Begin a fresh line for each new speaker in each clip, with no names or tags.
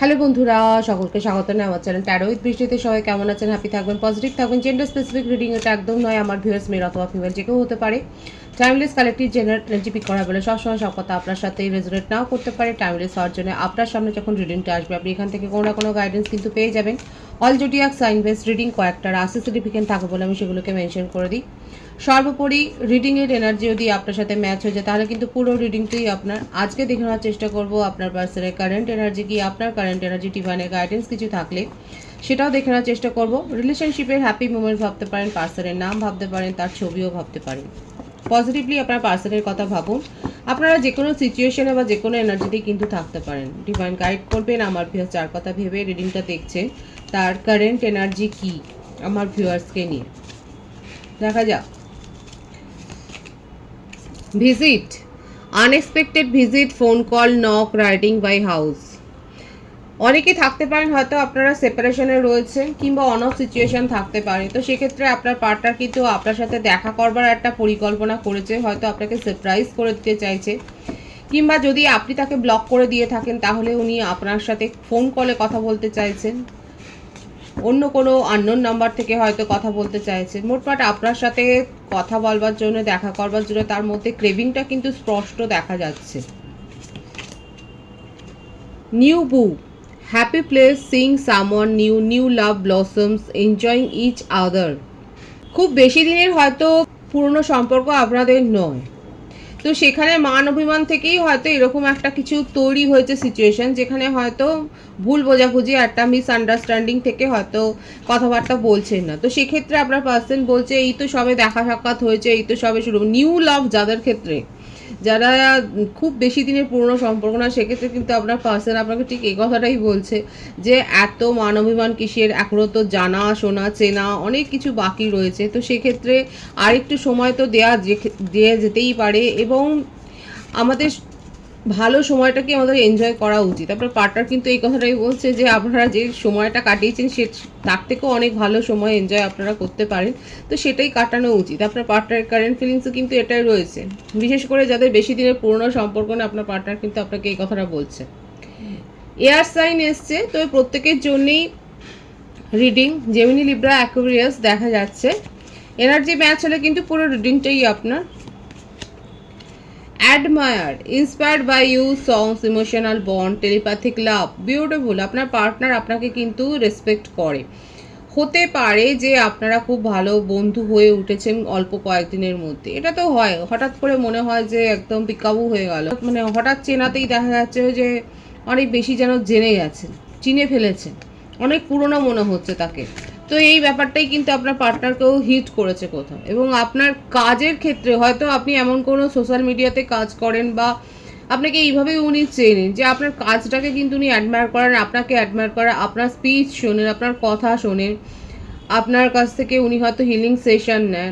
Hello বন্ধুরা, সকলকে স্বাগত জানাই আমার চ্যানেল ট্যারো উইথ বৃষ্টিতে। সবাই কেমন আছেন? হ্যাপি থাকবেন, পজিটিভ থাকবেন। জেন্ডার স্পেসিফিক রিডিং এটা একদম নয়। আমার ভিউয়ার্স মেল অথবা ফিমেল যে কেউ হতে পারে। Timeless collective general energy pick করা বলে সবসময় সব কথা আপনার সাথেই রেজোনেট নাও করতে পারে। টাইমলেস হওয়ার জন্য আপনার সামনে যখন রিডিংটা আসবে আপনি এখান থেকে কোনো না কোনো গাইডেন্স কিন্তু পেয়ে যাবেন। All zodiac sign based reading কয়েকটা রাশি সার্টিফিকেট থাকে বলে আমি সেগুলোকে মেনশন করে দিই। সর্বোপরি রিডিংয়ের এনার্জি যদি আপনার সাথে ম্যাচ হয়ে যায় তাহলে কিন্তু পুরো রিডিংটাই আপনার। আজকে দেখে নেওয়ার চেষ্টা করব আপনার পার্সনের কারেন্ট এনার্জি কি, আপনার কারেন্ট এনার্জি ডিভাইনের গাইডেন্স কিছু থাকলে সেটাও দেখে নেওয়ার চেষ্টা করব। রিলেশনশিপের হ্যাপি মোমেন্ট ভাবতে পারেন, পার্সনের নাম ভাবতে পারেন, তার ছবিও ভাবতে পারেন। পজিটিভলি আপনার পার্সনের কথা ভাবুন। আপনারা যে কোনো সিচুয়েশনে বা যে কোনো এনার্জিতেই কিন্তু থাকতে পারেন। ডিভাইন গাইড করবেন। আমার ভিউয়ার্স যার কথা ভেবে রিডিংটা দেখছেন তার কারেন্ট এনার্জি কি আমার ভিউয়ার্সকে নিয়ে দেখা যাক। Visit, unexpected visit, phone call, knock, riding by house. অনেকেই থাকতে পারেন হয়তো আপনারা সেপারেশনে রয়েছেন কিংবা অন অফ সিচুয়েশন থাকতে পারে। তো সেক্ষেত্রে আপনার পার্টনার কিন্তু আপনার সাথে দেখা করবার একটা পরিকল্পনা করেছে, হয়তো আপনাকে সারপ্রাইজ করে দিতে চাইছে, কিংবা যদি আপনি তাকে ব্লক করে দিয়ে থাকেন তাহলে উনি আপনার সাথে ফোন কলে কথা বলতে চাইছেন, অন্য কোনো আননোন নাম্বার থেকে হয়তো কথা বলতে চাইছে। মোটমাট আপনার সাথে কথা বলবার জন্য, দেখা করবার জন্য তার মধ্যে ক্রেভিংটা কিন্তু স্পষ্ট দেখা যাচ্ছে। New boo, happy place, sing someone new, new love blossoms, enjoying each other. খুব বেশি দিনের হয়তো পুরনো সম্পর্ক আপনাদের নয়, তো সেখানে মান অভিমান থেকেই হয়তো এরকম একটা কিছু তৈরি হয়েছে সিচুয়েশন, যেখানে হয়তো ভুল বোঝাবুঝি, একটা মিসআন্ডারস্ট্যান্ডিং থেকে হয়তো কথাবার্তা বলছেন না। তো সেক্ষেত্রে আপনার পার্সন বলছে এই তো সবে দেখা সাক্ষাৎ হয়েছে, এই তো সবে শুরু। নিউ লাভ যাদের ক্ষেত্রে, যারা খুব বেশি দিনের পুরনো সম্পর্ক না, সেক্ষেত্রে কিন্তু আপনার পার্সন আপনাকে ঠিক এই কথাটাই বলছে যে এত মান অভিমান কিসের, এখনও তো জানা শোনা চেনা অনেক কিছু বাকি রয়েছে। তো সেক্ষেত্রে আরেকটু সময় তো দেওয়া যেতেই পারে এবং আমাদের ভালো সময়টাকে আমাদের এনজয় করা উচিত। আপনার পার্টনার কিন্তু এই কথাটাই বলছে যে আপনারা যে সময়টা কাটিয়েছেন সে তার থেকেও অনেক ভালো সময় এনজয় আপনারা করতে পারেন, তো সেটাই কাটানো উচিত। আপনার পার্টনারের কারেন্ট ফিলিংসও কিন্তু এটাই রয়েছে, বিশেষ করে যাদের বেশি দিনের পুরনো সম্পর্ক না, আপনার পার্টনার কিন্তু আপনাকে এই কথাটা বলছে। এয়ার সাইন এসছে, তো প্রত্যেকের জন্যেই রিডিং জেমিনি, লিব্রা, অ্যাকুয়ারিয়াস দেখা যাচ্ছে। এনার্জি ম্যাচ হলে কিন্তু পুরো রিডিংটাই আপনার। Admire, inspired by you, songs, emotional bond, telepathic love, beautiful. আপনার পার্টনার আপনাকে কিন্তু রেসপেক্ট করে। হতে পারে যে আপনারা খুব ভালো বন্ধু হয়ে উঠেছেন অল্প কয়েকদিনের মধ্যে, এটা তো হয়। হঠাৎ করে মনে হয় যে একদম পিকাবু হয়ে গেল, মানে হঠাৎ চেনাতেই দেখা যাচ্ছে যে অনেক বেশি যেন জেনে গেছেন, চিনে ফেলেছেন, অনেক পুরনো মনে হচ্ছে তাকে। তো এই ব্যাপারটাই কিন্তু আপনার পার্টনারকেও হিট করেছে কোথাও। এবং আপনার কাজের ক্ষেত্রে হয়তো আপনি এমন কোনো সোশ্যাল মিডিয়াতে কাজ করেন বা আপনাকে এইভাবেই উনি চেনেন যে আপনার কাজটাকে কিন্তু উনি অ্যাডমায়ার করেন, আপনাকে অ্যাডমায়ার করেন, আপনার স্পিচ শোনেন, আপনার কথা শোনেন, আপনার কাছ থেকে উনি হয়তো হিলিং সেশন নেন।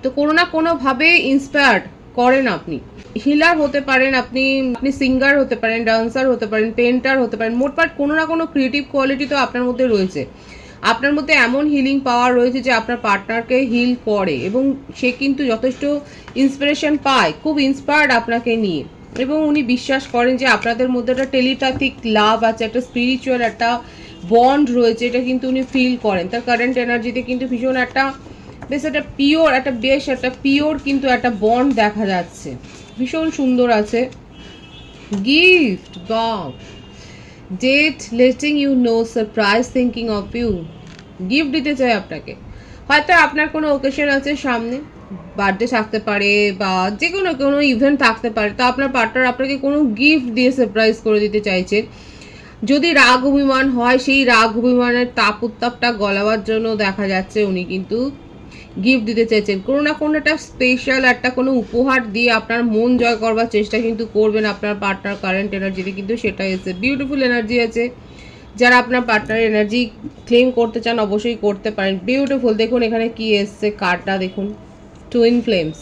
তো কোনো না কোনোভাবে ইন্সপায়ার্ড করেন আপনি। হিলার হতে পারেন আপনি, আপনি সিঙ্গার হতে পারেন, ডান্সার হতে পারেন, পেন্টার হতে পারেন। মোটমাট কোনো না কোনো ক্রিয়েটিভ কোয়ালিটি তো আপনার মধ্যে রয়েছে। আপনার মধ্যে এমন হিলিং পাওয়ার রয়েছে যে আপনার পার্টনারকে হিল করে এবং সে কিন্তু যথেষ্ট ইন্সপিরেশন পায়, খুব ইন্সপায়ার্ড আপনাকে নিয়ে। এবং উনি বিশ্বাস করেন যে আপনাদের মধ্যে একটা টেলিপ্যাথিক লাভ আছে, একটা স্পিরিচুয়াল একটা বন্ড রয়েছে, এটা কিন্তু উনি ফিল করেন। তার কারেন্ট এনার্জিতে কিন্তু ভীষণ একটা বেশ একটা পিওর, একটা বেশ একটা পিওর কিন্তু একটা বন্ড দেখা যাচ্ছে, ভীষণ সুন্দর আছে। Gift, bow, date, letting you know, surprise, thinking of you. Gift দিতে চাই আপনাকে। হয়তো আপনার কোনো ওকেশন আছে সামনে, বার্থডে থাকতে পারে বা যে কোনো কোনো ইভেন্ট থাকতে পারে, তো আপনার পার্টনার আপনাকে কোনো গিফট দিয়ে সারপ্রাইজ করে দিতে চাইছে। যদি রাগ অভিমান হয়, সেই রাগ অভিমানের তাপ উত্তাপটা গলাবার জন্য দেখা যাচ্ছে উনি কিন্তু গিফট দিতে চাইছেন। কোনো না কোনো একটা স্পেশাল একটা কোনো উপহার দিয়ে আপনার মন জয় করবার চেষ্টা কিন্তু করবেন আপনার পার্টনার কারেন্ট এনার্জিতে, কিন্তু সেটা এসে বিউটিফুল এনার্জি আছে। যারা আপনার পার্টনার এনার্জি ক্লেম করতে চান অবশ্যই করতে পারেন। বিউটিফুল, দেখুন এখানে কি এসছে কার্ডটা দেখুন, টুইন ফ্লেমস।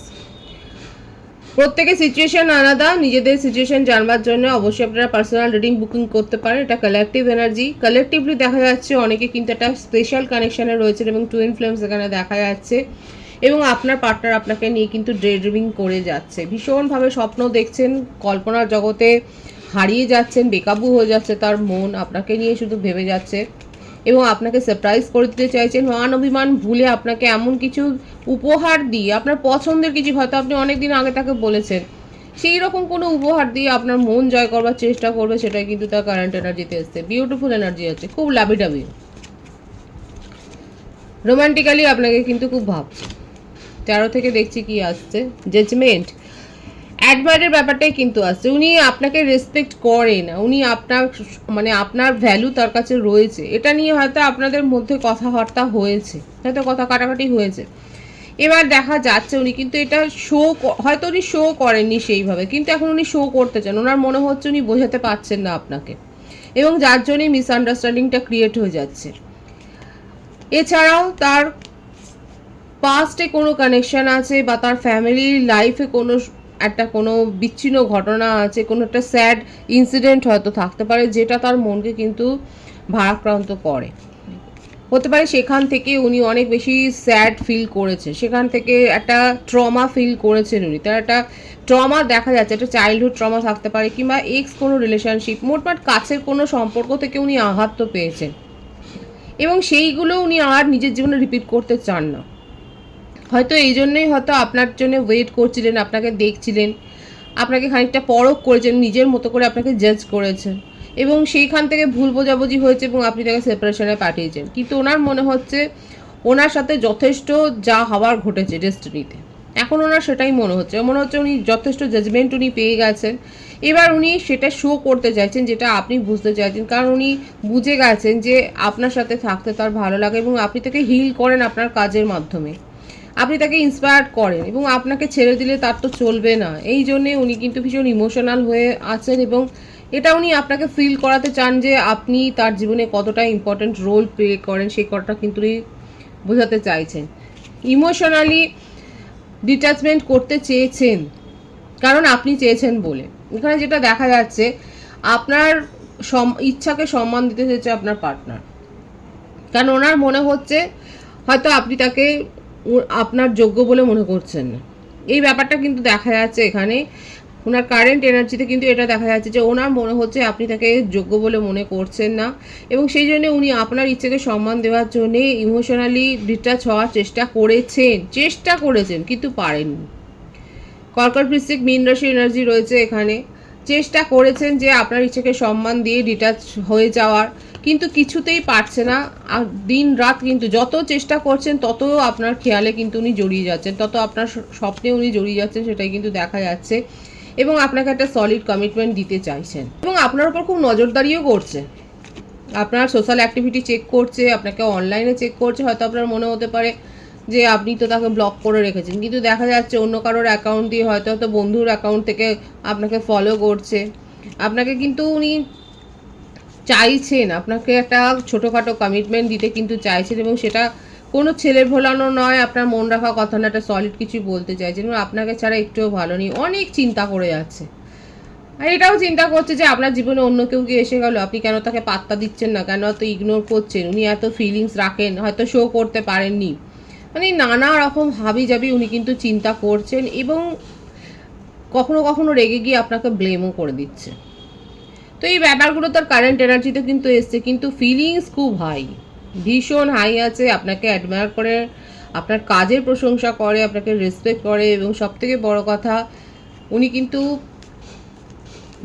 প্রত্যেকের সিচুয়েশন আলাদা, নিজেদের সিচুয়েশন জানবার জন্য অবশ্যই আপনারা পার্সোনাল রিডিং বুকিং করতে পারেন। এটা কালেকটিভ এনার্জি, কালেকটিভলি দেখা যাচ্ছে অনেকে কিন্তু একটা স্পেশাল কানেকশানে রয়েছে এবং টুইন ফ্লেমস এখানে দেখা যাচ্ছে। এবং আপনার পার্টনার আপনাকে নিয়ে কিন্তু ডে ড্রিমিং করে যাচ্ছে, ভীষণভাবে স্বপ্ন দেখছেন, কল্পনার জগতে হারিয়ে যাচ্ছেন, বেকাবু হয়ে যাচ্ছে তার মন, আপনাকে নিয়ে শুধু ভেবে যাচ্ছে এবং আপনাকে সারপ্রাইজ করে দিতে চাইছেন। মান অভিমান ভুলে আপনাকে এমন কিছু উপহার দিয়ে, আপনার পছন্দের কিছু, হয়তো আপনি অনেক দিন আগে তাকে বলেছেন, সেই রকম কোনো উপহার দিয়ে আপনার মন জয় করবার চেষ্টা করবে, সেটাই কিন্তু তার কারেন্ট এনার্জিতে এসছে। বিউটিফুল এনার্জি আছে, খুব লাভিডাবি, রোমান্টিক্যালি আপনাকে কিন্তু খুব ভাবছে। 13 থেকে দেখছি কি আসছে, জাজমেন্ট, অ্যাডমায়ারের ব্যাপারটাই কিন্তু আসছে। উনি আপনাকে রেসপেক্ট করেন, উনি আপনার মানে আপনার ভ্যালু তার কাছে রয়েছে, এটা নিয়ে হয়তো আপনাদের মধ্যে কথাবার্তা হয়েছে, হয়তো কথা কাটাকাটি হয়েছে। এবার দেখা যাচ্ছে উনি কিন্তু এটা হয়তো উনি শো করেননি সেইভাবে, কিন্তু এখন উনি শো করতে চান। ওনার মনে হচ্ছে উনি বোঝাতে পারছেন না আপনাকে, এবং যার জন্যই মিসআন্ডারস্ট্যান্ডিংটা ক্রিয়েট হয়ে যাচ্ছে। এছাড়াও তার পাস্টে কোনো কানেকশন আছে, বা তার ফ্যামিলির লাইফে কোনো বিচ্ছিন্ন ঘটনা আছে, কোনো একটা স্যাড ইনসিডেন্ট হয়তো থাকতে পারে, যেটা তার মনকে কিন্তু ভারাক্রান্ত করে। হতে পারে সেখান থেকে উনি অনেক বেশি স্যাড ফিল করেছে, সেখান থেকে একটা ট্রমা ফিল করেছেন উনি, তার একটা ট্রমা দেখা যাচ্ছে, একটা চাইল্ডহুড ট্রমা থাকতে পারে, কিংবা এক্স কোনো রিলেশনশিপ, মোটমাট কাছের কোনো সম্পর্ক থেকে উনি আঘাত তো পেয়েছেন, এবং সেইগুলো উনি আর নিজের জীবনে রিপিট করতে চান না। হয়তো এই জন্যই হয়তো আপনার জন্য ওয়েট করছিলেন, আপনাকে দেখছিলেন, আপনাকে খানিকটা পরখ করেছেন, নিজের মতো করে আপনাকে জাজ করেছেন, এবং সেইখান থেকে ভুল বোঝাবুঝি হয়েছে এবং আপনি তাকে সেপারেশনে পাঠিয়েছেন। কিন্তু ওনার মনে হচ্ছে ওনার সাথে যথেষ্ট যা হওয়ার ঘটেছে ডেস্টিনিতে, এখন ওনার সেটাই মনে হচ্ছে উনি যথেষ্ট জাজমেন্ট উনি পেয়ে গেছেন। এবার উনি সেটা শো করতে চাইছেন, যেটা আপনি বুঝতে চাইছেন, কারণ উনি বুঝে গেছেন যে আপনার সাথে থাকতে তার ভালো লাগে, এবং আপনি তাকে হিল করেন আপনার কাজের মাধ্যমে, আপনি তাকে ইন্সপায়ার করেন, এবং আপনাকে ছেড়ে দিলে তার তো চলবে না। এই জন্যে উনি কিন্তু ভীষণ ইমোশনাল হয়ে আছেন, এবং এটা উনি আপনাকে ফিল করাতে চান যে আপনি তার জীবনে কতটা ইম্পর্ট্যান্ট রোল প্লে করেন, সেই কথাটা কিন্তু উনি বোঝাতে চাইছেন। ইমোশনালি ডিট্যাচমেন্ট করতে চেয়েছেন, কারণ আপনি চেয়েছেন বলে। এখানে যেটা দেখা যাচ্ছে, আপনার ইচ্ছাকে সম্মান দিতে চেয়েছে আপনার পার্টনার, কারণ ওনার মনে হচ্ছে হয়তো আপনি তাকে আপনার যোগ্য বলে মনে করছেন না। এই ব্যাপারটা কিন্তু দেখা যাচ্ছে এখানে ওনার কারেন্ট এনার্জিতে, কিন্তু এটা দেখা যাচ্ছে যে ওনার মনে হচ্ছে আপনি তাকে যোগ্য বলে মনে করছেন না, এবং সেই জন্য উনি আপনার ইচ্ছেকে সম্মান দেওয়ার জন্যে ইমোশনালি ডিটাচ হওয়ার চেষ্টা করেছেন কিন্তু পারেননি। কর্কট বৃশ্চিক মীন রাশি এনার্জি রয়েছে এখানে। চেষ্টা করেছেন যে আপনার ইচ্ছেকে সম্মান দিয়ে ডিটাচ হয়ে যাওয়ার, কিন্তু কিছুতেই পারছে না। আর দিন রাত কিন্তু যত চেষ্টা করছেন তত আপনার খেয়ালে কিন্তু উনি জড়িয়ে যাচ্ছেন, তত আপনার স্বপ্নে উনি জড়িয়ে যাচ্ছেন, সেটাই কিন্তু দেখা যাচ্ছে, এবং আপনাকে একটা সলিড কমিটমেন্ট দিতে চাইছেন, এবং আপনার উপর খুব নজরদারিও করছে। আপনার সোশ্যাল অ্যাক্টিভিটি চেক করছে, আপনাকে অনলাইনে চেক করছে। হয়তো আপনার মনে হতে পারে যে আপনি তো তাকে ব্লক করে রেখেছেন, কিন্তু দেখা যাচ্ছে অন্য কারোর অ্যাকাউন্ট দিয়ে, হয়তো বন্ধুর অ্যাকাউন্ট থেকে আপনাকে ফলো করছে। আপনাকে কিন্তু উনি চাইছেন, আপনাকে একটা ছোটোখাটো কমিটমেন্ট দিতে কিন্তু চাইছেন, এবং সেটা কোনো ছেলে ভোলানো নয়, আপনার মন রাখা কথা না, একটা সলিড কিছু বলতে চাইছেন, এবং আপনাকে ছাড়া একটুও ভালো নেই, অনেক চিন্তা করে যাচ্ছে। আর এটাও চিন্তা করছে যে আপনার জীবনে অন্য কেউ কি এসে গেল, আপনি কেন তাকে পাত্তা দিচ্ছেন না, কেন এত ইগনোর করছেন, উনি এত ফিলিংস রাখেন, হয়তো শো করতে পারেননি, মানে নানা রকম হাবিজাবি উনি কিন্তু চিন্তা করছেন, এবং কখনো কখনো রেগে গিয়ে আপনাকে ব্লেমও করে দিচ্ছে। তো এই ব্যাপারগুলো তার কারেন্ট এনার্জিতে কিন্তু এসছে, কিন্তু ফিলিংস খুব হাই, ভীষণ হাই আছে, আপনাকে অ্যাডমায়ার করে, আপনার কাজের প্রশংসা করে, আপনাকে রেসপেক্ট করে, এবং সবথেকে বড় কথা উনি কিন্তু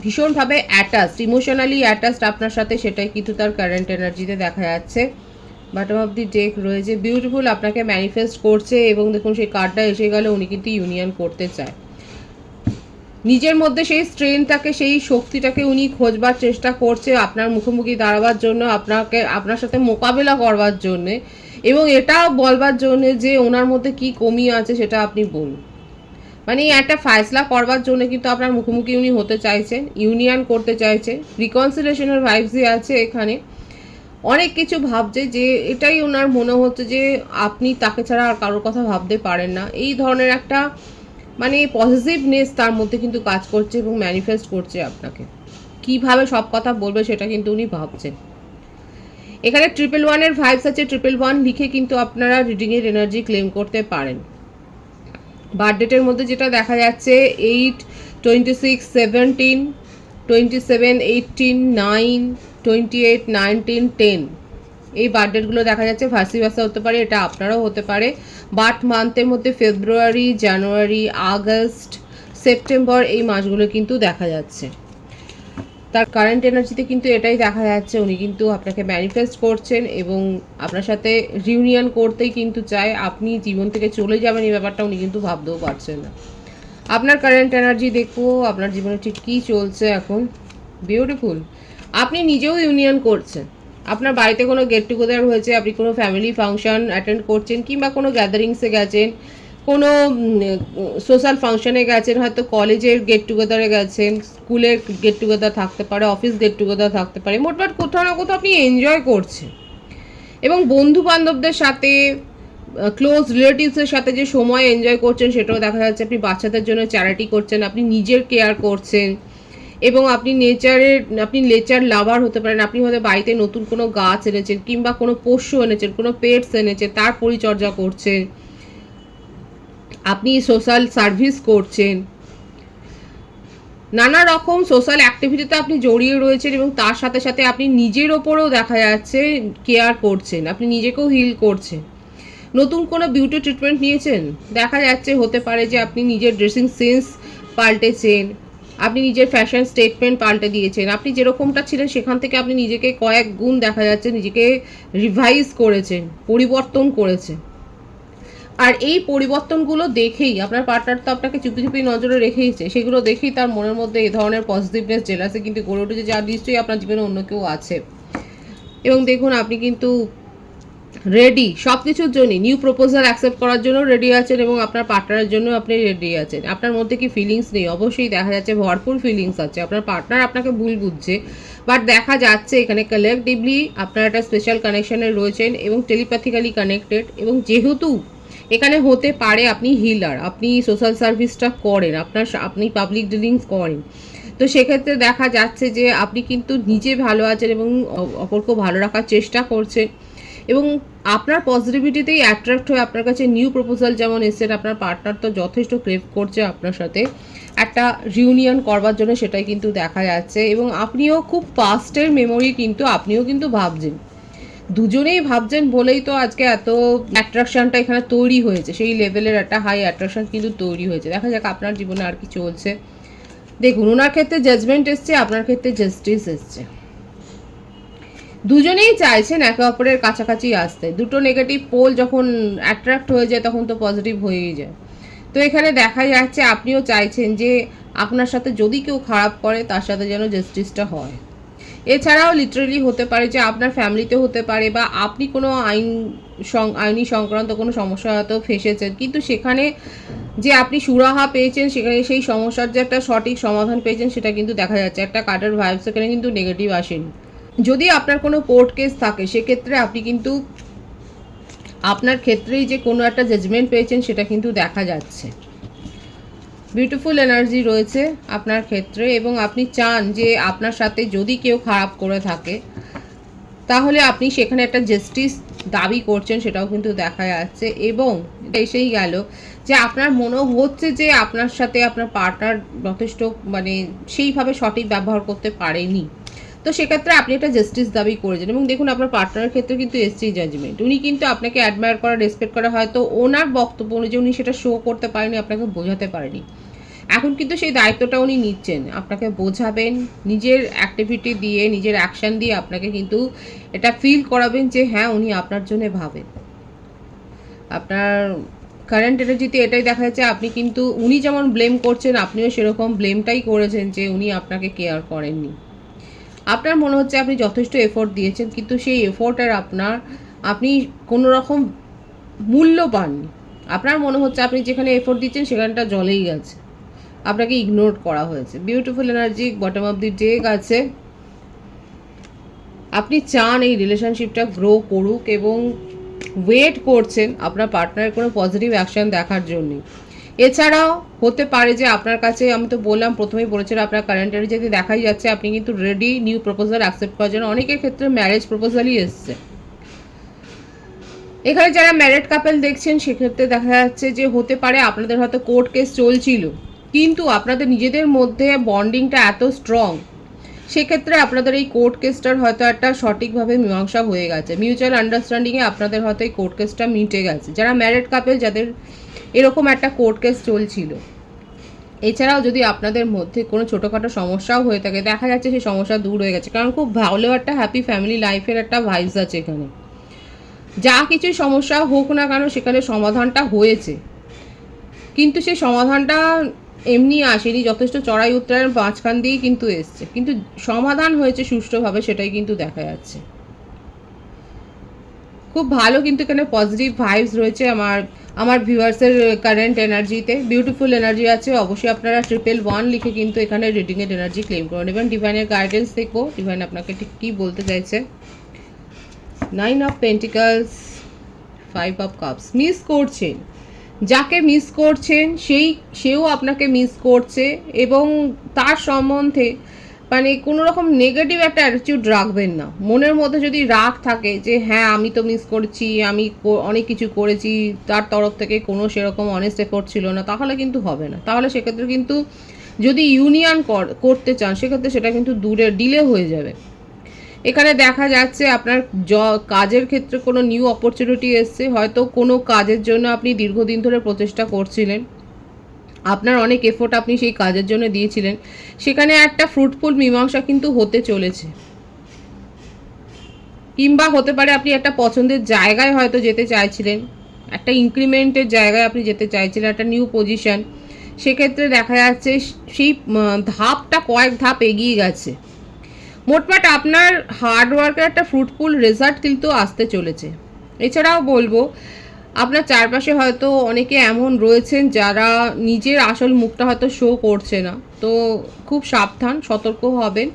ভীষণভাবে অ্যাটাচড, ইমোশনালি অ্যাটাচড আপনার সাথে, সেটাই কিন্তু তার কারেন্ট এনার্জিতে দেখা যাচ্ছে। বটম অফ দি ডেক রয়েছে বিউটিফুল, আপনাকে ম্যানিফেস্ট করছে, এবং দেখুন সেই কার্ডটা এসে গেলে উনি কিন্তু ইউনিয়ন করতে চায়। নিজের মধ্যে সেই স্ট্রেংথটাকে, সেই শক্তিটাকে উনি খোঁজবার চেষ্টা করছে আপনার মুখোমুখি দাঁড়াবার জন্য, আপনার সাথে মোকাবেলা করবার জন্যে, এবং এটাও বলবার জন্যে যে ওনার মধ্যে কি কমি আছে সেটা আপনি বলুন। মানে একটা ফায়সলা করবার জন্য কিন্তু আপনার মুখোমুখি উনি হতে চাইছেন, ইউনিয়ন করতে চাইছে, রিকনসিলেশনের ভাইবসই আছে এখানে। অনেক কিছু ভাবছে, যে এটাই ওনার মনে হচ্ছে যে আপনি তাকে ছাড়া আর কারোর কথা ভাবতে পারেন না, এই ধরনের একটা মানে পজিটিভনেস তার মধ্যে কিন্তু কাজ করছে, এবং ম্যানিফেস্ট করছে আপনাকে। কিভাবে সব কথা বলবে সেটা কিন্তু উনি ভাবছেন। এখানে 111-এর ভাইবস আছে, 111 লিখে কিন্তু আপনারা রিডিংয়ের এনার্জি ক্লেম করতে পারেন। বার্থডেটের মধ্যে যেটা দেখা যাচ্ছে 8, 26, 17, 27, 18, 9, 28, 19, 10 এই বার্থডেটগুলো দেখা যাচ্ছে। ভার্সি ভার্সা হতে পারে, এটা আপনারাও হতে পারে। বার্থ মান্থের মধ্যে ফেব্রুয়ারি, জানুয়ারি, আগস্ট, সেপ্টেম্বর এই মাসগুলো কিন্তু দেখা যাচ্ছে। তার কারেন্ট এনার্জিতে কিন্তু এটাই দেখা যাচ্ছে, উনি কিন্তু আপনাকে ম্যানিফেস্ট করছেন এবং আপনার সাথে রিউনিয়ন করতেই কিন্তু চায়। আপনি জীবন থেকে চলে যাবেন এই ব্যাপারটা উনি কিন্তু ভাবতেও পারছেন না। আপনার কারেন্ট এনার্জি দেখো, আপনার জীবনে ঠিক কী চলছে এখন। বিউটিফুল। আপনি নিজেও ইউনিয়ন করছেন, আপনার বাড়িতে কোনো গেট টুগেদার হয়েছে, আপনি কোনো ফ্যামিলি ফাংশন অ্যাটেন্ড করছেন, কিংবা কোনো গ্যাদারিংসে গেছেন, কোনো সোশ্যাল ফাংশনে গেছেন, হয়তো কলেজের গেট টুগেদারে গেছেন, স্কুলের গেট টুগেদার থাকতে পারে, অফিস গেট টুগেদার থাকতে পারে। মোটমাট কোথাও না কোথাও আপনি এনজয় করছেন এবং বন্ধু বান্ধবদের সাথে, ক্লোজ রিলেটিভসের সাথে যে সময় এনজয় করছেন সেটাও দেখা যাচ্ছে। আপনি বাচ্চাদের জন্য চ্যারিটি করছেন, আপনি নিজের কেয়ার করছেন এবং আপনি নেচার লাভার হতে পারেন। আপনি হয়তো বাড়িতে নতুন কোনো গাছ এনেছেন, কিংবা কোনো পোষ্য এনেছেন, কোনো পেটস এনেছেন, তার পরিচর্যা করছেন। আপনি সোশ্যাল সার্ভিস করছেন, নানা রকম সোশ্যাল অ্যাক্টিভিটিতে আপনি জড়িয়ে রয়েছেন এবং তার সাথে সাথে আপনি নিজের ওপরেও দেখা যাচ্ছে কেয়ার করছেন, আপনি নিজেকেও হিল করছেন। নতুন কোনো বিউটি ট্রিটমেন্ট নিয়েছেন, দেখা যাচ্ছে। হতে পারে যে আপনি নিজের ড্রেসিং সেন্স পাল্টেছেন, আপনি নিজের ফ্যাশন স্টেটমেন্ট পাল্টে দিয়েছেন। আপনি যেরকমটা ছিলেন সেখান থেকে আপনি নিজেকে কয়েক গুণ দেখা যাচ্ছে নিজেকে রিভাইজ করেছেন, পরিবর্তন করেছেন। আর এই পরিবর্তনগুলো দেখেই আপনার পার্টনার তো আপনাকে চুপি চুপি নজরে রেখেইছে, সেগুলো দেখেই তার মনের মধ্যে এই ধরনের পজিটিভনেস, জেলাসি কিন্তু গড়ে উঠেছে, যা নিশ্চয়ই আপনার জীবনে অন্য কেউ আছে। এবং দেখুন আপনি কিন্তু রেডি সব কিছুর জন্য, নিউ প্রপোজাল অ্যাকসেপ্ট করার জন্য রেডি আছেন এবং আপনার পার্টনারের জন্য আপনি রেডি আছেন। আপনার মধ্যে কি ফিলিংস নেই? অবশ্যই দেখা যাচ্ছে ভরপুর ফিলিংস আছে। আপনার পার্টনার আপনাকে ভুল বুঝছে, বাট দেখা যাচ্ছে এখানে কালেকটিভলি আপনারা একটা স্পেশাল কানেকশনে রয়েছেন এবং টেলিপ্যাথিক্যালি কানেক্টেড। এবং যেহেতু এখানে হতে পারে আপনি হিলার, আপনি সোশ্যাল সার্ভিসটা করেন, আপনি পাবলিক ডিলিংস করেন, তো সেক্ষেত্রে দেখা যাচ্ছে যে আপনি কিন্তু নিজে ভালো আছেন এবং অপরকেও ভালো রাখার চেষ্টা করছেন এবং আপনার পজিটিভিটিতেই অ্যাট্রাক্ট হয়ে আপনার কাছে নিউ প্রপোজাল যেমন এসেছেন, আপনার পার্টনার তো যথেষ্ট ক্রেভ করছে আপনার সাথে একটা রিউনিয়ন করবার জন্য, সেটাই কিন্তু দেখা যাচ্ছে। এবং আপনিও খুব পাস্টের মেমোরি কিন্তু আপনিও কিন্তু ভাবছেন, দুজনেই ভাবছেন বলেই তো আজকে এত অ্যাট্রাকশনটা এখানে তৈরি হয়েছে, সেই লেভেলের একটা হাই অ্যাট্রাকশন কিন্তু তৈরি হয়েছে। দেখা যাক আপনার জীবনে আর কি চলছে। দেখুন ওনার ক্ষেত্রে জাজমেন্ট এসছে, আপনার ক্ষেত্রে জাস্টিস এসছে। দুজনেই চাইছেন একে অপরের কাছাকাছি আসতে। দুটো নেগেটিভ পোল যখন অ্যাট্রাক্ট হয়ে যায় তখন তো পজিটিভ হয়েই যায়। তো এখানে দেখা যাচ্ছে আপনিও চাইছেন যে আপনার সাথে যদি কেউ খারাপ করে তার সাথে যেন জাস্টিসটা হয়। এছাড়াও লিটারেলি হতে পারে যে আপনার ফ্যামিলিতে হতে পারে, বা আপনি কোনো আইনি সংক্রান্ত কোনো সমস্যা হয়তো ফেসেছেন, কিন্তু সেখানে যে আপনি সুরাহা পেয়েছেন, সেখানে সেই সমস্যার যে একটা সঠিক সমাধান পেয়েছেন সেটা কিন্তু দেখা যাচ্ছে। একটা কার্ডের ভাইবস এখানে কিন্তু নেগেটিভ আসেনি। যদি আপনার কোনো কোর্ট কেস থাকে সেক্ষেত্রে আপনি কিন্তু আপনার ক্ষেত্রেই যে কোনো একটা জাজমেন্ট পেয়েছেন সেটা কিন্তু দেখা যাচ্ছে। বিউটিফুল এনার্জি রয়েছে আপনার ক্ষেত্রে এবং আপনি চান যে আপনার সাথে যদি কেউ খারাপ করে থাকে তাহলে আপনি সেখানে একটা জাস্টিস দাবি করছেন, সেটাও কিন্তু দেখা যাচ্ছে। এবং এসেই গেল যে আপনার মনে হচ্ছে যে আপনার সাথে আপনার পার্টনার যথেষ্ট সেইভাবে সঠিক ব্যবহার করতে পারেনি, তো সেক্ষেত্রে আপনি একটা জাস্টিস দাবি করেছেন। এবং দেখুন আপনার পার্টনারের ক্ষেত্রে কিন্তু এসছে জাজমেন্ট, উনি কিন্তু আপনাকে অ্যাডমায়ার করা, রেসপেক্ট করা, হয়তো ওনার বক্তব্য অনুযায়ী উনি সেটা শো করতে পারেনি, আপনাকে বোঝাতে পারেনি। এখন কিন্তু সেই দায়িত্বটা উনি নিচ্ছেন, আপনাকে বোঝাবেন, নিজের অ্যাক্টিভিটি দিয়ে, নিজের অ্যাকশান দিয়ে আপনাকে কিন্তু এটা ফিল করাবেন যে হ্যাঁ উনি আপনার জন্য ভাবেন। আপনার কারেন্ট এনার্জিতে এটাই দেখা যাচ্ছে, আপনি কিন্তু উনি যেমন ব্লেম করছেন আপনিও সেরকম ব্লেমটাই করেছেন যে উনি আপনাকে কেয়ার করেননি। আপনার মনে হচ্ছে আপনি যথেষ্ট এফোর্ট দিয়েছেন, কিন্তু সেই এফোর্টের আপনি কোনো রকম মূল্য পাননি। আপনার মনে হচ্ছে আপনি যেখানে এফোর্ট দিচ্ছেন সেখানটা জলেই গেছে, আপনাকে ইগনোর করা হয়েছে। Beautiful energy bottom of the day আছে। আপনি চান এই রিলেশনশিপটা গ্রো করুক এবং ওয়েট করছেন আপনার পার্টনারের কোনো পজিটিভ অ্যাকশন দেখার জন্য। এছাড়াও হতে পারে যে আপনার কাছে, আমি তো বললাম প্রথমেই বলেছিলাম, আপনার কারেন্ট এনার্জিতে দেখাই যাচ্ছে আপনি কিন্তু রেডি নিউ প্রপোজাল অ্যাকসেপ্ট করার জন্য। অনেকের ক্ষেত্রে ম্যারেজ প্রপোজালই এসছে। এখানে যারা ম্যারেড কাপল দেখছেন সেক্ষেত্রে দেখা যাচ্ছে যে হতে পারে আপনাদের হয়তো কোর্ট কেস চলছিল, কিন্তু আপনাদের নিজেদের মধ্যে বন্ডিংটা এত স্ট্রং সেক্ষেত্রে আপনাদের এই কোর্ট কেসটার হয়তো একটা সঠিকভাবে মীমাংসা হয়ে গেছে, মিউচুয়াল আন্ডারস্ট্যান্ডিংয়ে আপনাদের হয়তো এই কোর্ট কেসটা মিটে গেছে। যারা ম্যারিড কাপল, যাদের এরকম একটা কোর্ট কেস চলছিল, এছাড়াও যদি আপনাদের মধ্যে কোনো ছোটোখাটো সমস্যাও হয়ে থাকে, দেখা যাচ্ছে সেই সমস্যা দূর হয়ে গেছে, কারণ খুব ভালো একটা হ্যাপি ফ্যামিলি লাইফের একটা ভাইবস আছে এখানে। যা কিছু সমস্যা হোক না কেন সেখানে সমাধানটা হয়েছে, কিন্তু সেই সমাধানটা এমনি আসেনি, যথেষ্ট চড়াই উত্তরায়ণ মাঝখান দিয়েই কিন্তু এসছে, কিন্তু সমাধান হয়েছে সুষ্ঠুভাবে, সেটাই কিন্তু দেখা যাচ্ছে। খুব ভালো কিন্তু এখানে পজিটিভ ভাইবস রয়েছে আমার ভিউয়ার্সের কারেন্ট এনার্জিতে, বিউটিফুল এনার্জি আছে। অবশ্যই আপনারা 111 লিখে কিন্তু এখানে রিডিংয়ের এনার্জি ক্লেম করে নেবেন। ডিভাইনের গাইডেন্স দেখবো, ডিভাইন আপনাকে ঠিক কী বলতে চাইছে। 9 of pentacles, 5 of cups. Miss করছেন, যাকে মিস করছেন সেও আপনাকে মিস করছে, এবং তার সম্বন্ধে মানে কোনো রকম নেগেটিভ একটা অ্যাটিটিউড রাখবেন না। মনের মধ্যে যদি রাগ থাকে যে হ্যাঁ আমি তো মিস করছি, আমি অনেক কিছু করেছি, তার তরফ থেকে কোনো সেরকম অনেস্ট এফোর্ট ছিল না, তাহলে কিন্তু হবে না। তাহলে সেক্ষেত্রে কিন্তু যদি ইউনিয়ন করতে চান, সেক্ষেত্রে সেটা কিন্তু ডিলে হয়ে যাবে। এখানে দেখা যাচ্ছে আপনার কাজের ক্ষেত্রে কোনো নিউ অপরচুনিটি এসছে, হয়তো কোনো কাজের জন্য আপনি দীর্ঘদিন ধরে প্রচেষ্টা করছিলেন, আপনার অনেক এফোর্ট আপনি সেই কাজের জন্য দিয়েছিলেন, সেখানে একটা ফ্রুটফুল মীমাংসা কিন্তু হতে চলেছে। কিংবা হতে পারে আপনি একটা পছন্দের জায়গায় হয়তো যেতে চাইছিলেন, একটা ইনক্রিমেন্টের জায়গায় আপনি যেতে চাইছিলেন, একটা নিউ পজিশন, সেক্ষেত্রে দেখা যাচ্ছে সেই ধাপটা কয়েক ধাপ এগিয়ে গেছে। মোটমাট আপনার হার্ডওয়ার্কের একটা ফ্রুটফুল রেজাল্ট কিন্তু আসতে চলেছে। এছাড়াও বলবো, আপনার চারপাশে হয়তো অনেকে এমন রয়েছেন যারা নিজের আসল মুখটা হয়তো শো করছে না, তো খুব সাবধান, সতর্ক হবেন,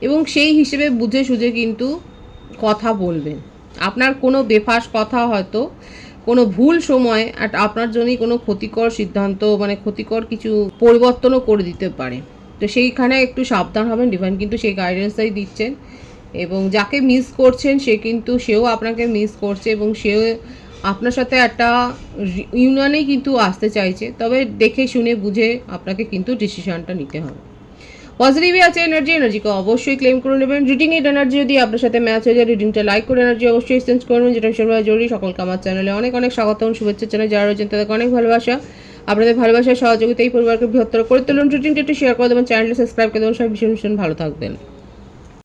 এবং সেই হিসেবে বুঝে সুঝে কিন্তু কথা বলবেন। আপনার কোনো বেফাস কথা হয়তো কোনো ভুল সময় আপনার জন্যই কোনো ক্ষতিকর সিদ্ধান্ত, মানে ক্ষতিকর কিছু পরিবর্তনও করে দিতে পারে, তো সেইখানে একটু সাবধান হবেন। ডিভাইন কিন্তু সেই গাইডেন্সটাই দিচ্ছেন, এবং যাকে মিস করছেন সেও আপনাকে মিস করছে, এবং সেও আপনার সাথে একটা ইউনিয়নেই কিন্তু আসতে চাইছে, তবে দেখে শুনে বুঝে আপনাকে কিন্তু ডিসিশনটা নিতে হবে। পজিটিভই আছে এনার্জিকে অবশ্যই ক্লেম করে নেবেন। রিডিংয়ের এনার্জি যদি আপনার সাথে ম্যাচ হয়ে যায়, রিডিংটা লাইক করে এনার্জি অবশ্যই এক্সচেঞ্জ করবেন, যেটা ভীষণভাবে জরুরি। সকলকে আমার চ্যানেলে অনেক অনেক স্বাগতম, শুভেচ্ছা জানাই। যারা রয়েছেন তাদেরকে অনেক ভালোবাসা। আপনাদের ভালোবাসার সহযোগিতা এই পরিবারকে বৃহত্তর করে তুলুন। রিডিংটা একটু শেয়ার করে দেবেন, চ্যানেলটা সাবস্ক্রাইব করে দেবেন। সবাই ভীষণ ভীষণ ভালো থাকবেন।